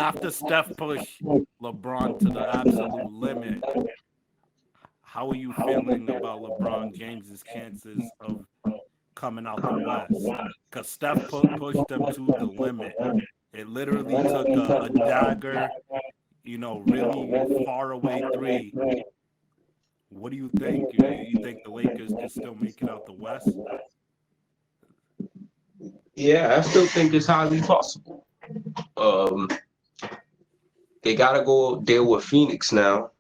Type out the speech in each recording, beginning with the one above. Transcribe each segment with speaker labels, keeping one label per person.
Speaker 1: after Steph pushed LeBron to the absolute limit, how are you feeling about LeBron James's chances of coming out the West? Because Steph pushed them to the limit. It literally took a dagger, really far away three. What do you think? You think the Lakers can still make it out the West?
Speaker 2: Yeah, I still think it's highly possible. Um, they gotta go deal with Phoenix now,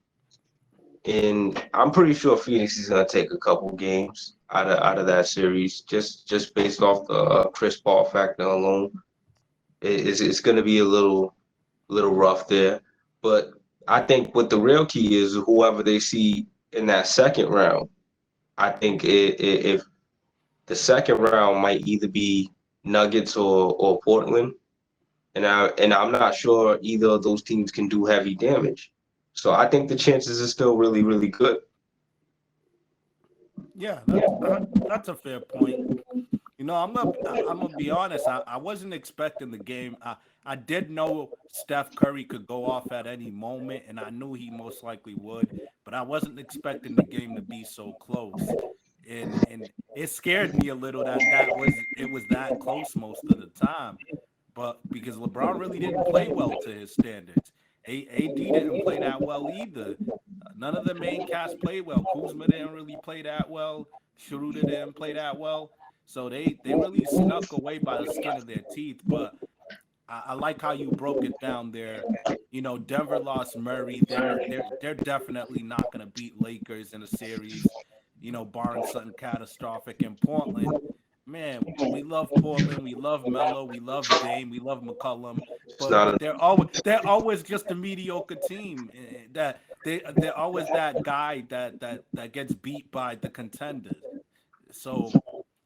Speaker 2: and I'm pretty sure Phoenix is gonna take a couple games out of that series, just based off the Chris Paul factor alone. It's gonna be a little rough there, but I think what the real key is whoever they see in that second round. I think if the second round might either be Nuggets or Portland, and I'm not sure either of those teams can do heavy damage. So I think the chances are still really really good.
Speaker 1: Yeah, that's a fair point. I'm gonna be honest. I wasn't expecting the game. I did know Steph Curry could go off at any moment, and I knew he most likely would. But I wasn't expecting the game to be so close, and it scared me a little that it was that close most of the time. But because LeBron really didn't play well to his standards, AD didn't play that well either. None of the main cast played well. Kuzma didn't really play that well. Schroeder didn't play that well. So they really snuck away by the skin of their teeth. But I like how you broke it down there. Denver lost Murray. They're definitely not gonna beat Lakers in a series. Barring something catastrophic in Portland. Man, we love Portland. We love Melo. We love Dame. We love McCollum.
Speaker 2: It's
Speaker 1: But
Speaker 2: not
Speaker 1: they're always just a mediocre team. That they're always that guy that gets beat by the contenders. So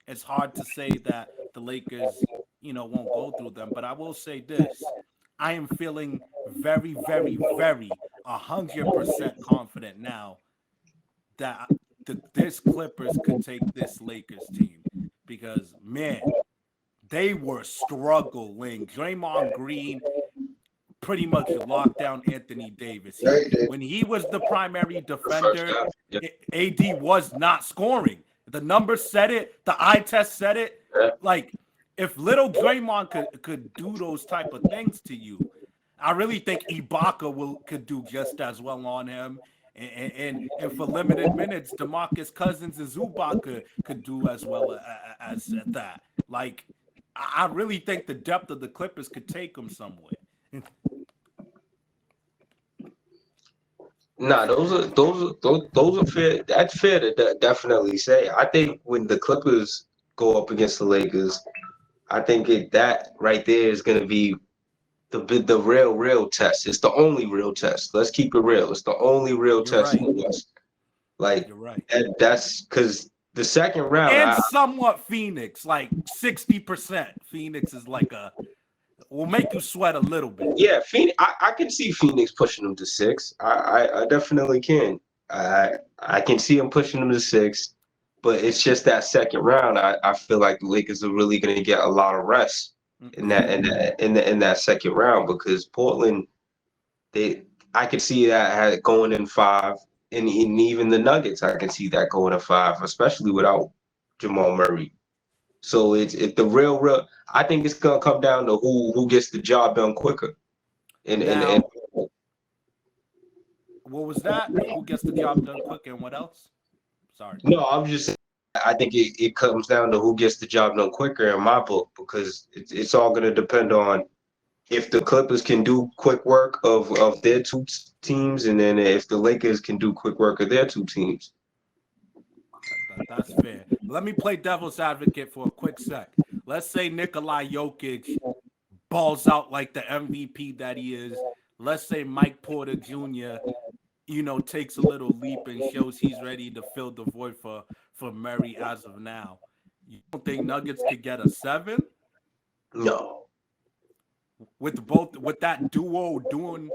Speaker 1: it's hard to say that the Lakers, won't go through them. But I will say this: I am feeling very, very, very 100% confident now that this Clippers could take this Lakers team because man, they were struggling. Draymond Green pretty much locked down Anthony Davis. When he was the primary
Speaker 2: the first
Speaker 1: defender,
Speaker 2: half. Yeah,
Speaker 1: AD was not scoring. The numbers said it. The eye test said it.
Speaker 2: yeah.
Speaker 1: Like if little Draymond could do those type of things to you, I really think Ibaka could do just as well on him. And for limited minutes, DeMarcus Cousins and Zubac could do as well as at that. Like I really think the depth of the Clippers could take them somewhere.
Speaker 2: Nah, those are fair. That's fair to definitely say. I think when the Clippers go up against the Lakers, I think that right there is going to be the real test. It's the only real test. Let's keep it real. It's the only real
Speaker 1: You're
Speaker 2: test
Speaker 1: right.
Speaker 2: in the West. Like
Speaker 1: You're right.
Speaker 2: that's because the second round,
Speaker 1: And somewhat Phoenix, like 60%. Phoenix is like will make you sweat a little bit.
Speaker 2: yeah, Phoenix. I can see Phoenix pushing them to six. I definitely can. I can see them pushing them to six, but it's just that second round. I feel like the Lakers are really going to get a lot of rest in that second round because Portland, they I could see that going in five, and even the Nuggets I can see that going in five, especially without Jamal Murray. So it's the real. I think it's gonna come down to who gets the job done quicker. And
Speaker 1: Now, what was that? Who gets the job done quick and what else? Sorry.
Speaker 2: no, I'm just saying, I think it comes down to who gets the job done quicker in my book because it's all gonna depend on if the Clippers can do quick work of their two teams, and then if the Lakers can do quick work of their two teams.
Speaker 1: That's fair. Let me play devil's advocate for a quick sec. Let's say Nikolai Jokic balls out like the MVP that he is. Let's say Mike Porter Jr., takes a little leap and shows he's ready to fill the void for Murray as of now. You don't think Nuggets could get a 7
Speaker 2: No,
Speaker 1: with that duo doing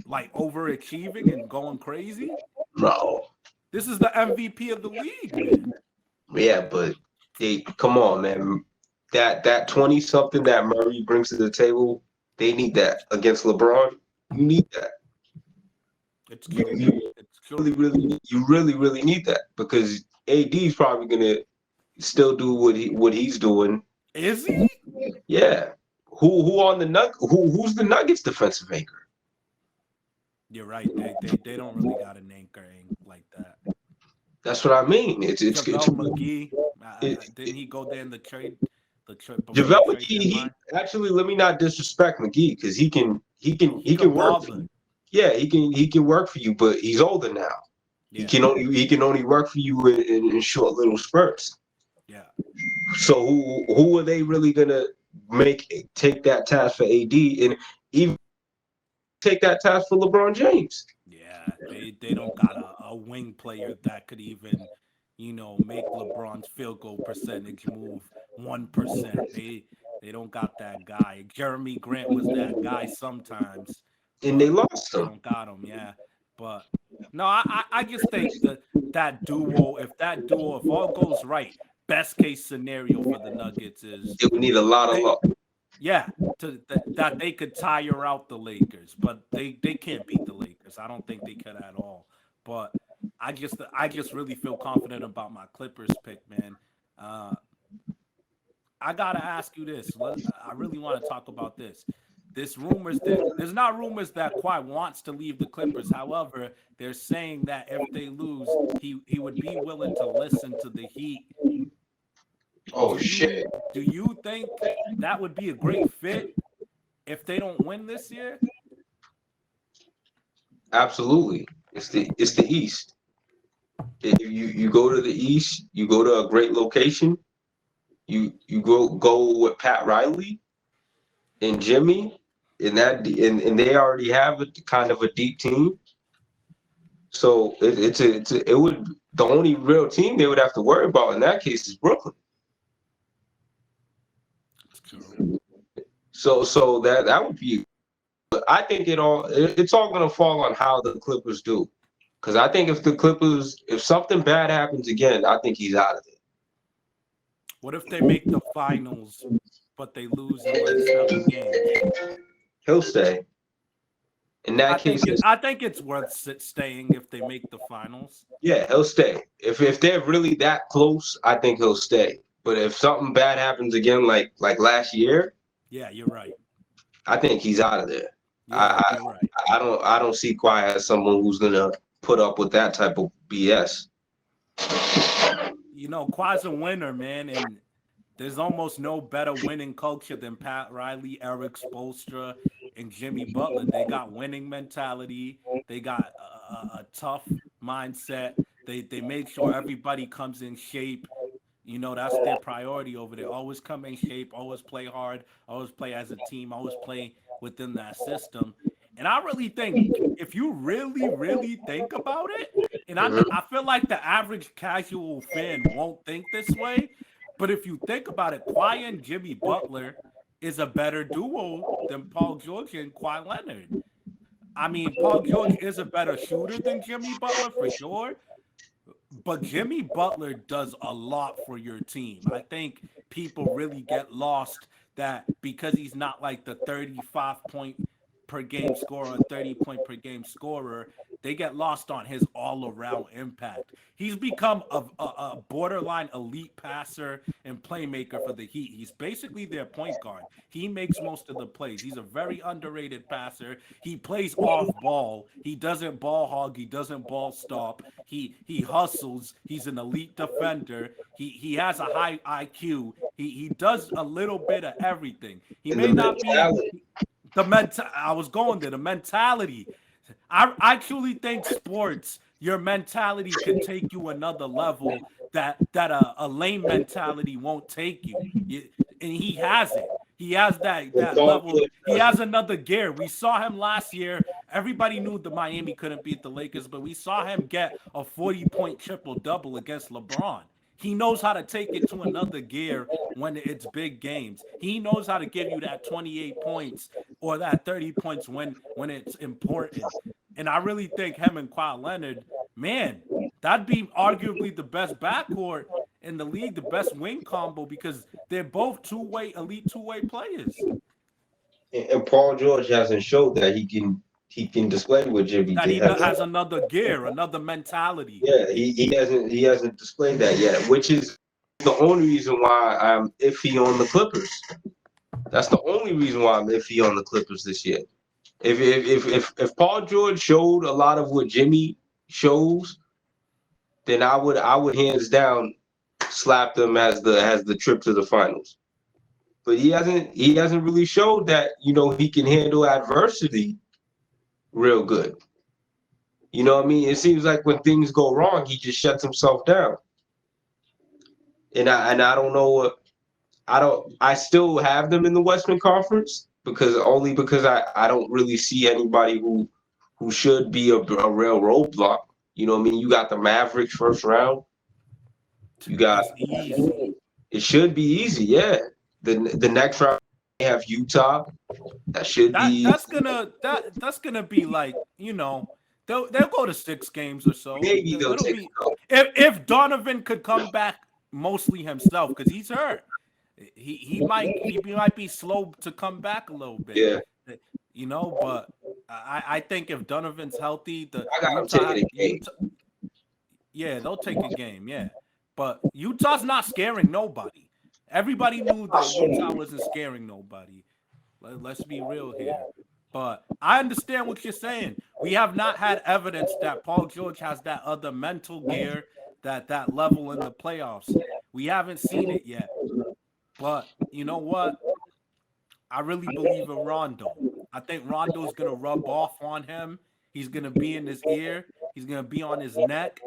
Speaker 1: like overachieving and going crazy?
Speaker 2: no.
Speaker 1: This is the MVP of the league, man.
Speaker 2: Yeah, but come on, man. That 20 something that Murray brings to the table, They need that against LeBron. You need that.
Speaker 1: It's
Speaker 2: You,
Speaker 1: true.
Speaker 2: you
Speaker 1: It's true.
Speaker 2: really need that because AD is probably gonna still do what he's doing.
Speaker 1: Is he?
Speaker 2: Yeah. Who on the who's the Nuggets defensive anchor?
Speaker 1: You're right. They don't really got an anchoring like that.
Speaker 2: That's what I mean.
Speaker 1: JaVale McGee, didn't
Speaker 2: it,
Speaker 1: he go there in the trade before the
Speaker 2: JaVale
Speaker 1: trade
Speaker 2: McGee, he
Speaker 1: deadline?
Speaker 2: actually let me not disrespect McGee because
Speaker 1: He
Speaker 2: he
Speaker 1: could
Speaker 2: can work
Speaker 1: ball
Speaker 2: for
Speaker 1: the
Speaker 2: you. Yeah, he can work for you, but he's older now.
Speaker 1: yeah,
Speaker 2: He can only work for you in short little spurts.
Speaker 1: yeah,
Speaker 2: So who are they really gonna take that task for AD and even take that task for LeBron James?
Speaker 1: yeah. They don't got a wing player that could even, make LeBron's field goal percentage move 1%. They don't got that guy. Jeremy Grant was that guy sometimes,
Speaker 2: And they
Speaker 1: but
Speaker 2: lost
Speaker 1: they
Speaker 2: him.
Speaker 1: don't got him. Yeah, but no, I just think if all goes right, best case scenario for the Nuggets is
Speaker 2: They would need a lot of
Speaker 1: they
Speaker 2: luck.
Speaker 1: yeah, that they could tire out the Lakers, but they can't beat the Lakers. I don't think they could at all. But I just really feel confident about my Clippers pick, man. Uh, I gotta ask you this. I really want to talk about this. There's not rumors that Kawhi wants to leave the Clippers. However, they're saying that if they lose, he would be willing to listen to the Heat.
Speaker 2: Oh
Speaker 1: Do
Speaker 2: shit.
Speaker 1: you think that would be a great fit if they don't win this year?
Speaker 2: Absolutely. It's the East. If you go to the East, you go to a great location. You go with Pat Riley and Jimmy, and they already have a kind of a deep team. So it would the only real team they would have to worry about in that case is Brooklyn.
Speaker 1: It's true.
Speaker 2: So that would be. I think it's all gonna fall on how the Clippers do. Because I think if something bad happens again, I think he's out of there.
Speaker 1: What if they make the finals, but they lose in like 7 games?
Speaker 2: He'll stay. In that case,
Speaker 1: I think it's worth staying if they make the finals.
Speaker 2: yeah, he'll stay. If they're really that close, I think he'll stay. But if something bad happens again, like last year,
Speaker 1: Yeah, you're right.
Speaker 2: I think he's out of there.
Speaker 1: Yeah,
Speaker 2: I
Speaker 1: you're right.
Speaker 2: I don't see Kawhi as someone who's gonna put up with that type of BS.
Speaker 1: Kawhi's a winner, man, and there's almost no better winning culture than Pat Riley, Eric Spoelstra, and Jimmy Butler. They got winning mentality. They got a tough mindset. They make sure everybody comes in shape. That's their priority over there. Always come in shape, always play hard, always play as a team, always play within that system. And I really think if you really, really think about it, and
Speaker 2: Mhm.
Speaker 1: I feel like the average casual fan won't think this way, but if you think about it, Kawhi and Jimmy Butler is a better duo than Paul George and Kawhi Leonard. I mean, Paul George is a better shooter than Jimmy Butler for sure, but Jimmy Butler does a lot for your team. I think people really get lost that because he's not like the 35-point per game scorer, 30-point per game scorer, they get lost on his all-around impact. He's become a borderline elite passer and playmaker for the Heat. He's basically their point guard. He makes most of the plays. He's a very underrated passer. He plays off ball. He doesn't ball hog. He doesn't ball stop. He hustles. He's an elite defender. He has a high IQ. He does a little bit of everything. He
Speaker 2: And
Speaker 1: may
Speaker 2: the
Speaker 1: not be
Speaker 2: mentality.
Speaker 1: I was going there. The mentality. I truly think sports, your mentality could take you another level that a lame mentality won't take you. And he has it. He has
Speaker 2: It's
Speaker 1: that
Speaker 2: all
Speaker 1: level.
Speaker 2: good.
Speaker 1: He has another gear. We saw him last year. Everybody knew the Miami couldn't beat the Lakers, but we saw him get a 40-point triple double against LeBron. He knows how to take it to another gear when it's big games. He knows how to give you that 28 points or that 30 points when it's important. And I really think him and Kawhi Leonard, man, that'd be arguably the best backcourt in the league, the best wing combo because they're both elite two-way players.
Speaker 2: And Paul George hasn't showed that he can display what Jimmy
Speaker 1: That he
Speaker 2: did.
Speaker 1: has another gear, another mentality.
Speaker 2: Yeah, he hasn't displayed that yet, which is the only reason why I'm iffy on the Clippers. That's the only reason why I'm iffy on the Clippers this year. If Paul George showed a lot of what Jimmy shows, then I would hands down slap them as the trip to the finals. But he hasn't really showed that he can handle adversity real good. You know what I mean? It seems like when things go wrong, he just shuts himself down. And I don't know what I still have them in the Western Conference because I don't really see anybody who should be a real roadblock. You know what I mean? You got the Mavericks first round. You got
Speaker 1: It's easy.
Speaker 2: it should be easy, yeah. The next round they have Utah. That should be
Speaker 1: That's gonna be like, they'll go to 6 games or so.
Speaker 2: maybe they'll
Speaker 1: It'll
Speaker 2: take
Speaker 1: be
Speaker 2: it out.
Speaker 1: if Donovan could come back mostly himself because he's hurt. He might be slow to come back a little bit.
Speaker 2: Yeah,
Speaker 1: But I think if Donovan's healthy, the
Speaker 2: I got him
Speaker 1: Utah,
Speaker 2: taking a game.
Speaker 1: Utah, yeah, they'll take a game, yeah. But Utah's not scaring nobody. Everybody knew that Utah wasn't scaring nobody. Let's be real here. But I understand what you're saying. We have not had evidence that Paul George has that other mental gear, that level in the playoffs. We haven't seen it yet. But you know what? I really believe in Rondo. I think Rondo's going to rub off on him. He's going to be in his ear. He's going to be on his neck.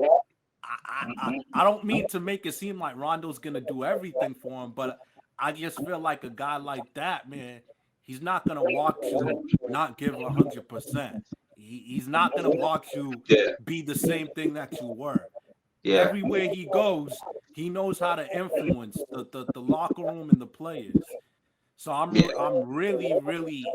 Speaker 1: I don't mean to make it seem like Rondo's going to do everything for him, but I just feel like a guy like that, man, he's not going to watch you not give 100%. He's not going to watch you be the same thing that you were.
Speaker 2: Yeah.
Speaker 1: Everywhere he goes, he knows how to influence the locker room and the players. So I'm really, really,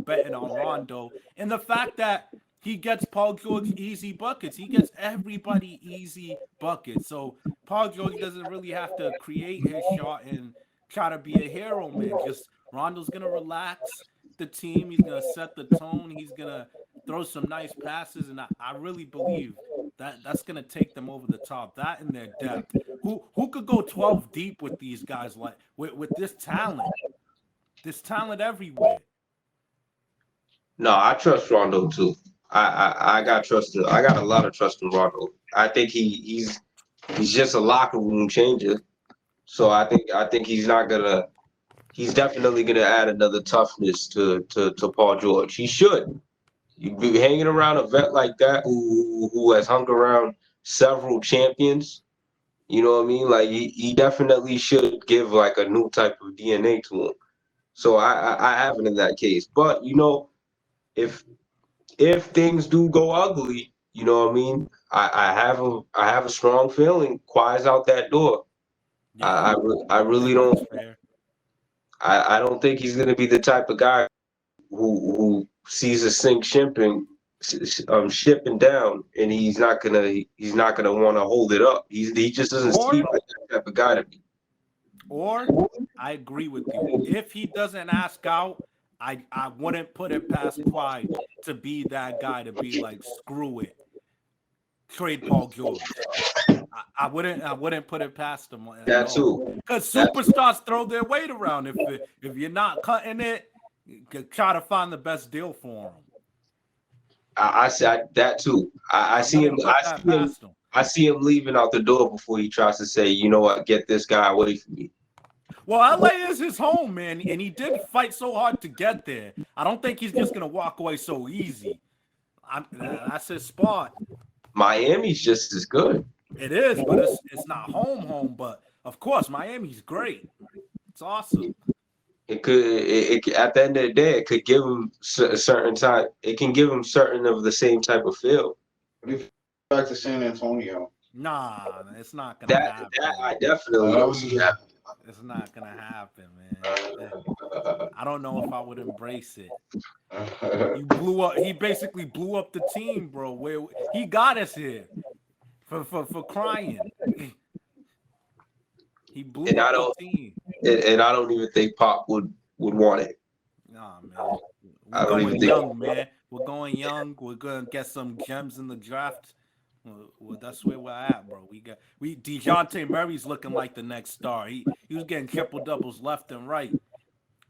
Speaker 1: betting on Rondo. And the fact that he gets Paul George easy buckets. He gets everybody easy buckets. So Paul George doesn't really have to create his shot and try to be a hero, man. Just Rondo's going to relax the team. He's going to set the tone. He's going to throw some nice passes. And I really believe that's going to take them over the top. That and their depth. Who could go 12 deep with these guys, like with this talent? There's talent everywhere.
Speaker 2: No, I trust Rondo too. I got trust. I got a lot of trust in Rondo. I think he's just a locker room changer. So I think he's not gonna. He's definitely gonna add another toughness to Paul George. He should. You'd be hanging around a vet like that who has hung around several champions. You know what I mean? Like he definitely should give like a new type of DNA to him. So I have it in that case. But if things do go ugly, you know what I mean? I have a strong feeling Kawhi's out that door.
Speaker 1: Yeah,
Speaker 2: I really don't.
Speaker 1: that's fair.
Speaker 2: I don't think he's gonna be the type of guy who sees a sink shipping down and he's not gonna want to hold it up. He just doesn't seem like that type of guy to me.
Speaker 1: Or I agree with you. If he doesn't ask out, I wouldn't put it past Kawhi to be that guy to be like, screw it, trade Paul George. I wouldn't put it past him.
Speaker 2: That too.
Speaker 1: Because superstars throw their weight around. If you're not cutting it, you can try to find the best deal for him.
Speaker 2: I said that too. I see him. I see him leaving out the door before he tries to say, you know what, get this guy away from me.
Speaker 1: Well, LA is his home, man, and he did fight so hard to get there. I don't think he's just gonna walk away so easy. That's his spot.
Speaker 2: Miami's just as good.
Speaker 1: It is, but it's not home. But of course, Miami's great. It's awesome.
Speaker 2: It could at the end of the day, it could give him a certain type. It can give him certain of the same type of feel.
Speaker 3: Back to San Antonio.
Speaker 1: Nah, it's not gonna happen.
Speaker 2: That I definitely don't see happening.
Speaker 1: It's not gonna happen, man. I don't know if I would embrace it. He basically blew up the team, bro. Where he got us here for crying. He blew up the team.
Speaker 2: And I don't even think Pop would want it.
Speaker 1: Nah, man.
Speaker 2: I
Speaker 1: We're
Speaker 2: don't even
Speaker 1: going
Speaker 2: think.
Speaker 1: young, man. We're going young. We're gonna get some gems in the draft. Well, that's where we're at, bro. We DeJounte Murray's looking like the next star. He was getting triple doubles left and right.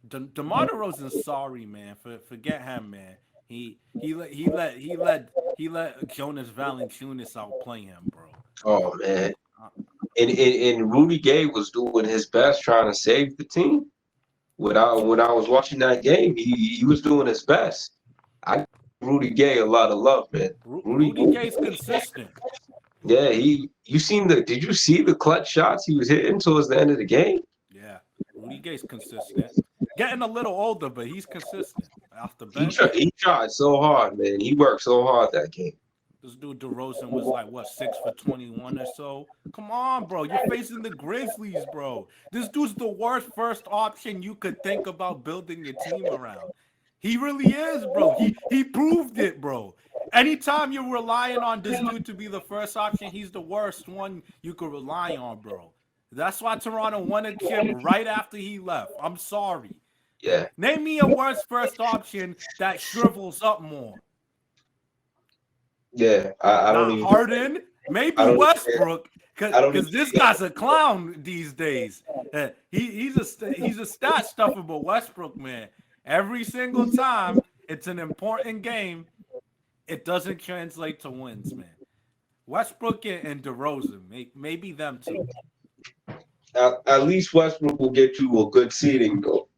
Speaker 1: DeMar DeRozan's sorry, man. Forget him, man. He let Jonas Valanciunas outplay him, bro.
Speaker 2: Oh man,
Speaker 1: Uh,
Speaker 2: and Rudy Gay was doing his best trying to save the team. When I was watching that game, he was doing his best. I give Rudy Gay a lot of love, man.
Speaker 1: Rudy Gay's consistent.
Speaker 2: Yeah, did you see the clutch shots he was hitting towards the end of the game?
Speaker 1: Yeah, Rudy Gay's consistent. Getting a little older, but he's consistent. Off the
Speaker 2: He
Speaker 1: bench,
Speaker 2: tried, he tried so hard, man. He worked so hard that game.
Speaker 1: this dude DeRozan was like, what, 6 for 21 or so? Come on, bro. You're facing the Grizzlies, bro. This dude's the worst first option you could think about building your team around. He really is, bro. He proved it, bro. Anytime you're relying on this dude to be the first option, he's the worst one you could rely on, bro. That's why Toronto won a chip right after he left. I'm sorry.
Speaker 2: Yeah,
Speaker 1: Name me a worse first option that shrivels up more.
Speaker 2: yeah. I don't
Speaker 1: Not
Speaker 2: even.
Speaker 1: Harden, maybe
Speaker 2: I don't
Speaker 1: Westbrook,
Speaker 2: I don't
Speaker 1: because
Speaker 2: even-
Speaker 1: this guy's a clown these days. He's a stat stuffer, but Westbrook, man, every single time it's an important game, it doesn't translate to wins, man. Westbrook and DeRozan, maybe them two.
Speaker 2: At least Westbrook will get you a good seeding, though.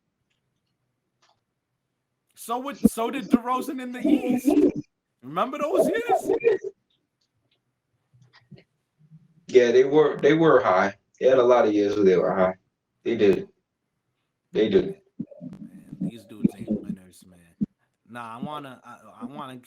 Speaker 1: So did DeRozan in the East. Remember those years?
Speaker 2: Yeah, they were high. They had a lot of years where they were high. They did. They did.
Speaker 1: Man, these dudes ain't winners, man. Nah, I wanna